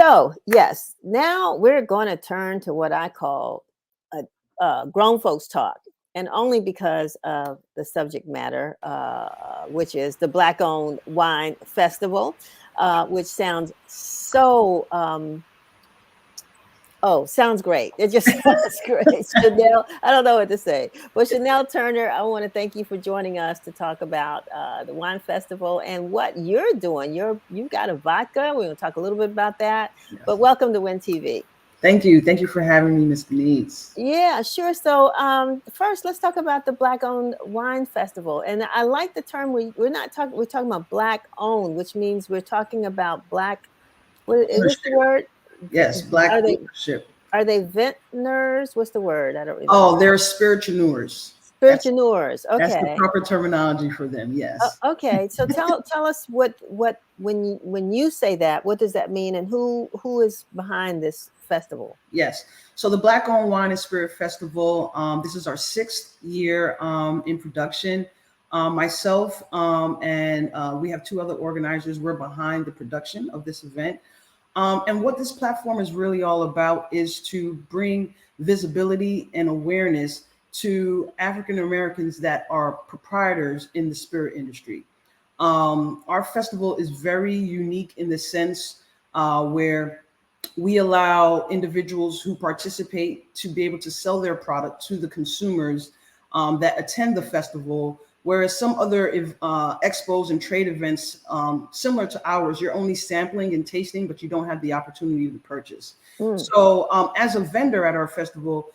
So, yes, now we're going to turn to what I call grown folks talk, and only because of the subject matter, which is the Black owned wine festival, which sounds so. Oh, sounds great. It just sounds great. Chanel, I don't know what to say. But Chanel Turner, I want to thank you for joining us to talk about the wine festival and what you're doing. You've got a vodka. We're going to talk a little bit about that. Yes. But welcome to Win TV. Thank you. Thank you for having me, Miss Denise. Yeah, sure. So first, let's talk about the Black owned wine festival. And I like the term we're talking about Black owned, which means we're talking about Black. What's the word? Yes, Black Are they ownership. Are they vintners? What's the word? I don't remember. Oh, they're spiritueneurs. Spiritueneurs. That's the Okay. proper terminology for them. Yes. Okay. So tell us what when you say that, what does that mean, and who is behind this festival? Yes. So the Black Owned Wine and Spirit Festival. This is our 6th year in production. Myself and we have 2 other organizers. We're behind the production of this event. And what this platform is really all about is to bring visibility and awareness to African Americans that are proprietors in the spirit industry. Our festival is very unique in the sense where we allow individuals who participate to be able to sell their product to the consumers that attend the festival. Whereas some other expos and trade events similar to ours, you're only sampling and tasting, but you don't have the opportunity to purchase. So as a vendor at our festival,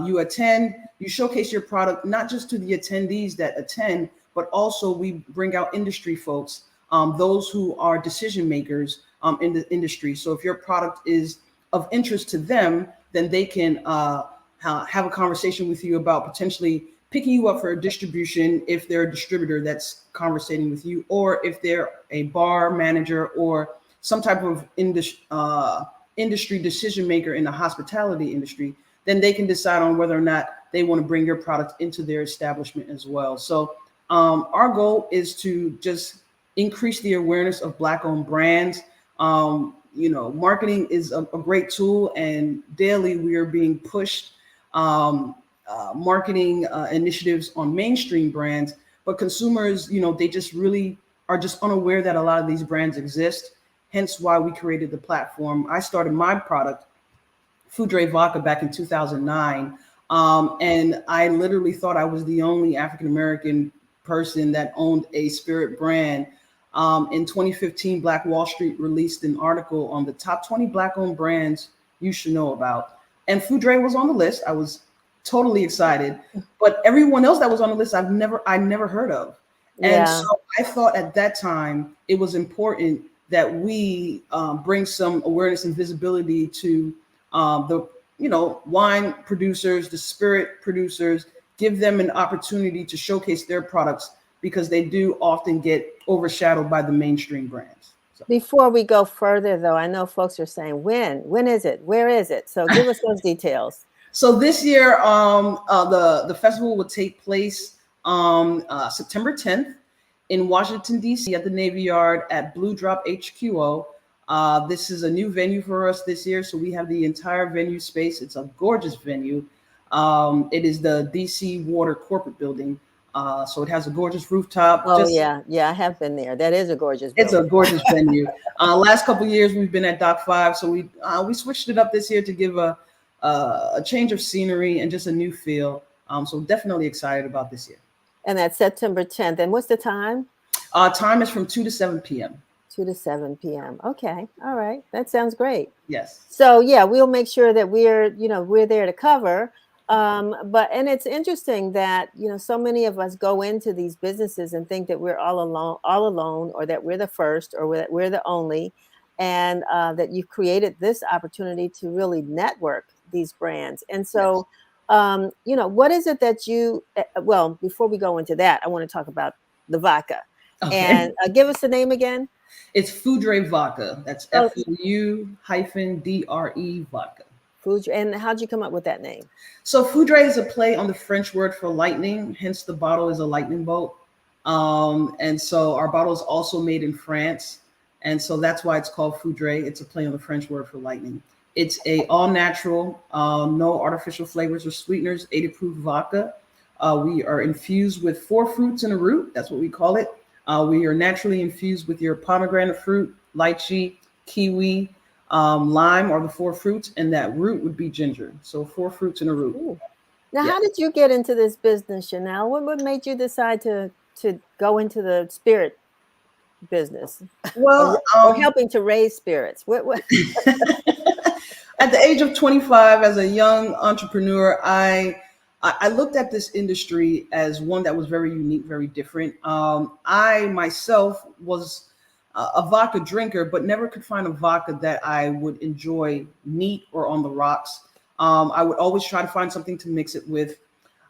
you attend, you showcase your product, not just to the attendees that attend, but also we bring out industry folks, those who are decision makers in the industry. So if your product is of interest to them, then they can have a conversation with you about potentially picking you up for a distribution if they're a distributor that's conversating with you, or if they're a bar manager or some type of industry decision maker in the hospitality industry, then they can decide on whether or not they want to bring your product into their establishment as well. So our goal is to just increase the awareness of Black owned brands. Marketing is a great tool, and daily we are being pushed marketing initiatives on mainstream brands, but consumers, they just really are just unaware that a lot of these brands exist. Hence why we created the platform. I started my product, Foudre Vodka, back in 2009. And I literally thought I was the only African-American person that owned a spirit brand. In 2015, Black Wall Street released an article on the top 20 Black owned brands you should know about. And Foudre was on the list. I was totally excited, but everyone else that was on the list I never heard of. And so I thought at that time it was important that we bring some awareness and visibility to the wine producers, the spirit producers, give them an opportunity to showcase their products, because they do often get overshadowed by the mainstream brands. So. Before we go further, though, I know folks are saying, when is it, where is it? So give us those details. So this year, the festival will take place September 10th in Washington, D.C. at the Navy Yard at Blue Drop HQO. This is a new venue for us this year, so we have the entire venue space. It's a gorgeous venue. It is the DC Water Corporate Building. So it has a gorgeous rooftop. Oh, yeah, I have been there. That is a gorgeous building. It's a gorgeous venue. Last couple of years, we've been at Dock 5, so we switched it up this year to give a change of scenery and just a new feel. So definitely excited about this year. And that's September 10th. And what's the time? Time is from 2 to 7 p.m. 2 to 7 p.m. Okay. All right. That sounds great. Yes. So yeah, we'll make sure that we're there to cover. And it's interesting that, so many of us go into these businesses and think that we're all alone, or that we're the first, or that we're the only, and that you've created this opportunity to really network these brands. And so, yes. What is it that well, before we go into that, I want to talk about the vodka. Okay. And give us the name again. It's Foudre Vodka. That's FOU-DRE vodka. Foudre. And how'd you come up with that name? So Foudre is a play on the French word for lightning. Hence the bottle is a lightning bolt. And so our bottle is also made in France. And so that's why it's called Foudre. It's a play on the French word for lightning. It's a all natural, no artificial flavors or sweeteners, 80 proof vodka. We are infused with 4 fruits in a root. That's what we call it. We are naturally infused with your pomegranate fruit, lychee, kiwi, lime are the 4 fruits, and that root would be ginger. So 4 fruits in a root. Ooh. Now, Yeah. how did you get into this business, Chanel? What made you decide to go into the spirit business Well, or helping to raise spirits? What? at the age of 25, as a young entrepreneur, I looked at this industry as one that was very unique, very different. I myself was a vodka drinker, but never could find a vodka that I would enjoy neat or on the rocks. I would always try to find something to mix it with.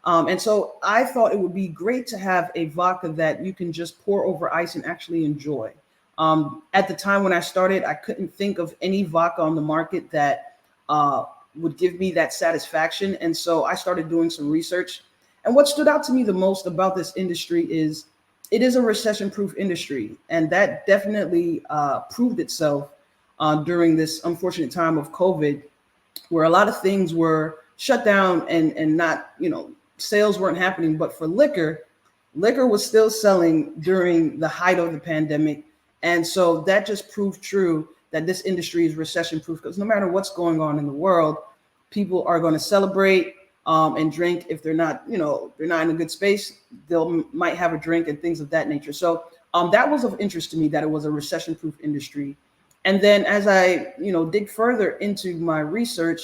And so I thought it would be great to have a vodka that you can just pour over ice and actually enjoy. At the time when I started, I couldn't think of any vodka on the market that uh, would give me that satisfaction. And so I started doing some research. And what stood out to me the most about this industry is it is a recession proof industry. And that definitely proved itself during this unfortunate time of COVID, where a lot of things were shut down and not, sales weren't happening. But for liquor was still selling during the height of the pandemic. And so that just proved true that this industry is recession proof, because no matter what's going on in the world, people are going to celebrate and drink. If they're not, they're not in a good space, they'll might have a drink and things of that nature. So that was of interest to me, that it was a recession proof industry. And then as I, dig further into my research,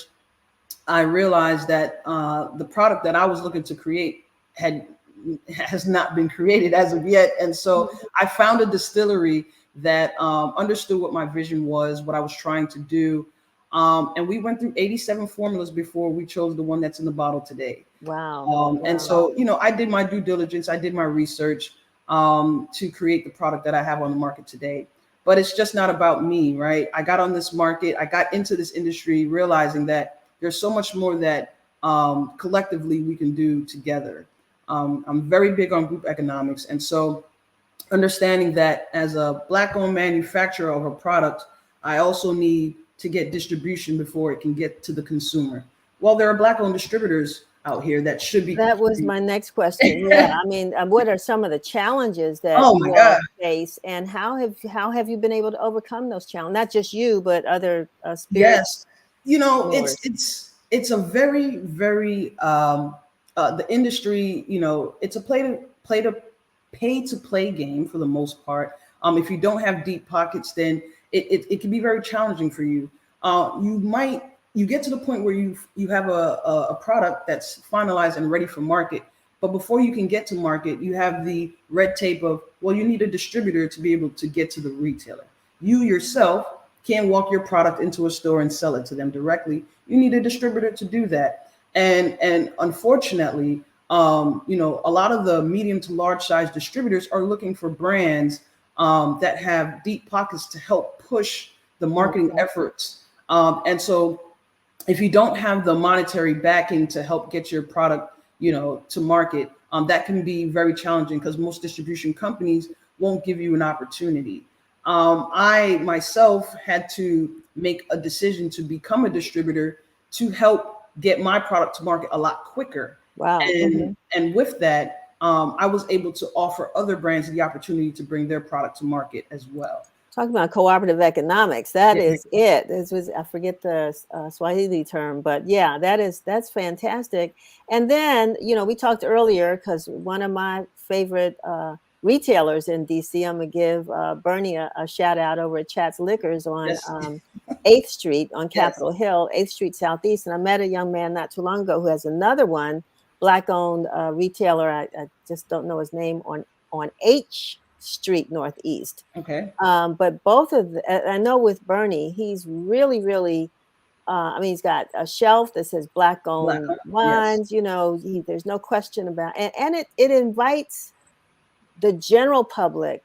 I realized that the product that I was looking to create has not been created as of yet. And so I found a distillery that understood what my vision was, what I was trying to do. And we went through 87 formulas before we chose the one that's in the bottle today. Wow. And so, I did my due diligence, I did my research to create the product that I have on the market today. But it's just not about me, right? I got on this market, I got into this industry realizing that there's so much more that collectively we can do together. I'm very big on group economics. And so understanding that as a Black-owned manufacturer of a product, I also need to get distribution before it can get to the consumer. Well, there are Black-owned distributors out here that should be. That was my next question. Yeah, I mean, what are some of the challenges that Oh my you God. all face, and how have you been able to overcome those challenges? Not just you, but other spirit. Yes. It's a very, very the industry, it's a pay to play game for the most part. If you don't have deep pockets, then it can be very challenging for you. You get to the point where you have a product that's finalized and ready for market. But before you can get to market, you have the red tape of, well, you need a distributor to be able to get to the retailer. You yourself can't walk your product into a store and sell it to them directly. You need a distributor to do that. And unfortunately, a lot of the medium to large size distributors are looking for brands that have deep pockets to help push the marketing efforts. And so if you don't have the monetary backing to help get your product, to market, that can be very challenging because most distribution companies won't give you an opportunity. I myself had to make a decision to become a distributor to help get my product to market a lot quicker. Wow. And with that, I was able to offer other brands the opportunity to bring their product to market as well. Talking about cooperative economics, that Yeah. is it. This was, I forget the Swahili term, but yeah, that's fantastic. And then, we talked earlier because one of my favorite retailers in DC, I'm gonna give Bernie a shout out over at Chat's Liquors on Yes. 8th Street on Yes. Capitol Hill, 8th Street Southeast. And I met a young man not too long ago who has another one, Black-owned retailer. I just don't know his name, on H Street Northeast. Okay. But both I know with Bernie, he's really, really, I mean, he's got a shelf that says Black Black. owned Yes. wines, there's no question about, and it invites the general public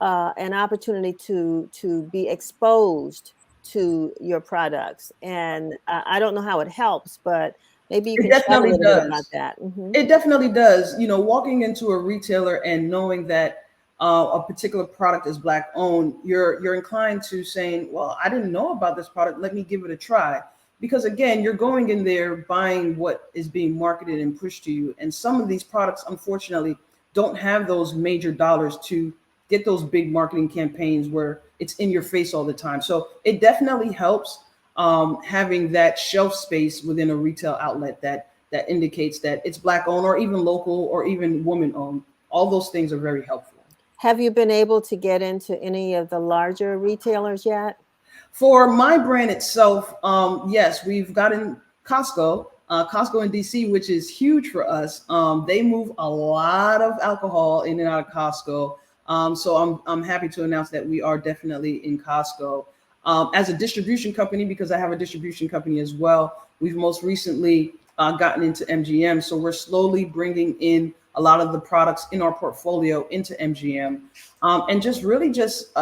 an opportunity to be exposed to your products. And I don't know how it helps, but maybe you It can chat a definitely little bit about does. that. Mm-hmm. It definitely does. Walking into a retailer and knowing that a particular product is Black owned, you're inclined to saying, well, I didn't know about this product. Let me give it a try. Because again, you're going in there buying what is being marketed and pushed to you. And some of these products, unfortunately, don't have those major dollars to get those big marketing campaigns where it's in your face all the time. So it definitely helps having that shelf space within a retail outlet that indicates that it's Black owned or even local or even woman owned. All those things are very helpful. Have you been able to get into any of the larger retailers yet? For my brand itself, yes, we've gotten Costco, Costco in DC, which is huge for us. They move a lot of alcohol in and out of Costco. So I'm happy to announce that we are definitely in Costco. As a distribution company, because I have a distribution company as well, we've most recently gotten into MGM. So we're slowly bringing in a lot of the products in our portfolio into MGM, and just really just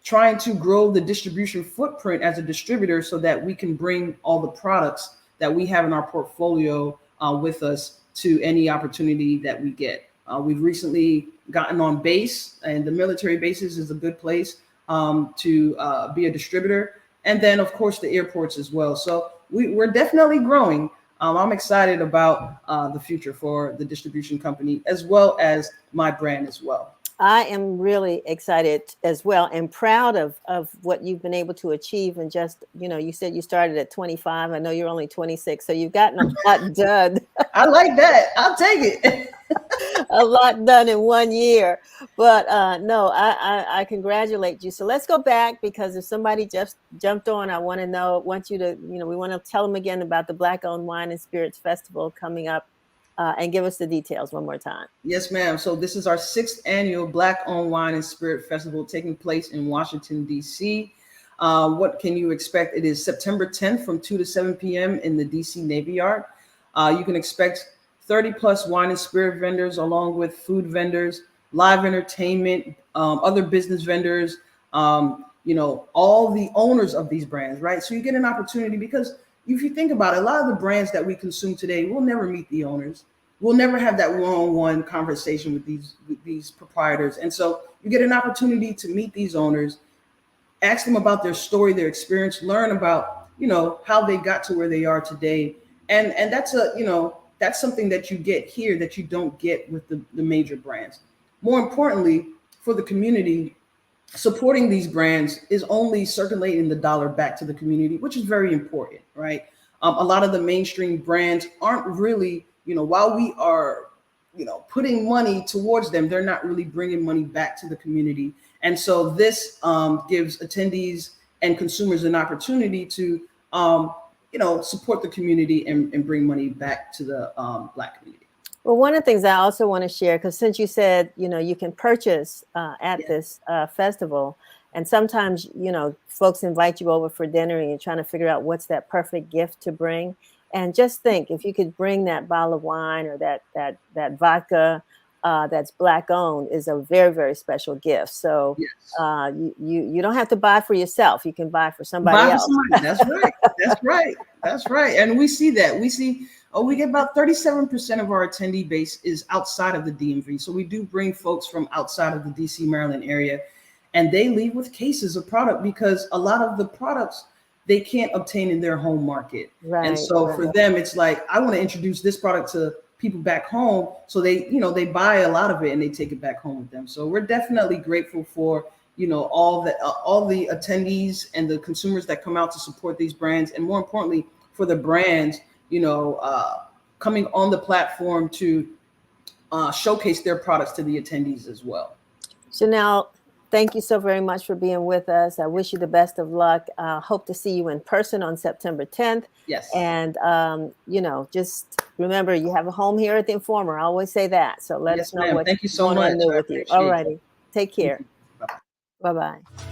trying to grow the distribution footprint as a distributor so that we can bring all the products that we have in our portfolio with us to any opportunity that we get. We've recently gotten on base, and the military bases is a good place to be a distributor. And then, of course, the airports as well. So we're definitely growing. I'm excited about the future for the distribution company as well as my brand as well. I am really excited as well and proud of what you've been able to achieve. And just, you said you started at 25. I know you're only 26, so you've gotten a lot done. I like that. I'll take it. A lot done in 1 year. But no, I congratulate you. So let's go back, because if somebody just jumped on, I want you to, we want to tell them again about the Black Owned Wine and Spirits Festival coming up, and give us the details one more time. Yes, ma'am. So this is our 6th annual Black Owned Wine and Spirit Festival taking place in Washington, D.C. What can you expect? It is September 10th from 2 to 7 p.m. in the D.C. Navy Yard. You can expect 30 plus wine and spirit vendors, along with food vendors, live entertainment, other business vendors, all the owners of these brands, right? So you get an opportunity, because if you think about it, a lot of the brands that we consume today, we'll never meet the owners. We'll never have that one-on-one conversation with these proprietors. And so you get an opportunity to meet these owners, ask them about their story, their experience, learn about, how they got to where they are today. And that's that's something that you get here that you don't get with the major brands. More importantly, for the community, supporting these brands is only circulating the dollar back to the community, which is very important, right? A lot of the mainstream brands aren't really, while we are, putting money towards them, they're not really bringing money back to the community. And so this gives attendees and consumers an opportunity to, support the community and bring money back to the Black community. Well, one of the things I also want to share, because since you said, you can purchase at this festival, and sometimes, folks invite you over for dinner and you're trying to figure out what's that perfect gift to bring. And just think, if you could bring that bottle of wine or that vodka that's Black owned, is a very, very special gift. So yes. You don't have to buy for yourself. You can buy for somebody else. That's right. That's right. That's right. And we see that. We get about 37% of our attendee base is outside of the DMV. So we do bring folks from outside of the DC, Maryland area, and they leave with cases of product, because a lot of the products they can't obtain in their home market. Right, and so for them, it's like, I want to introduce this product to people back home. So they buy a lot of it and they take it back home with them. So we're definitely grateful for, all the attendees and the consumers that come out to support these brands. And more importantly, for the brands, coming on the platform to showcase their products to the attendees as well. Janelle, thank you so very much for being with us. I wish you the best of luck. Hope to see you in person on September 10th. Yes. And, just remember, you have a home here at the Informer. I always say that. So let us know what Thank you so much. With you. All righty. Take care. Bye-bye. Bye-bye.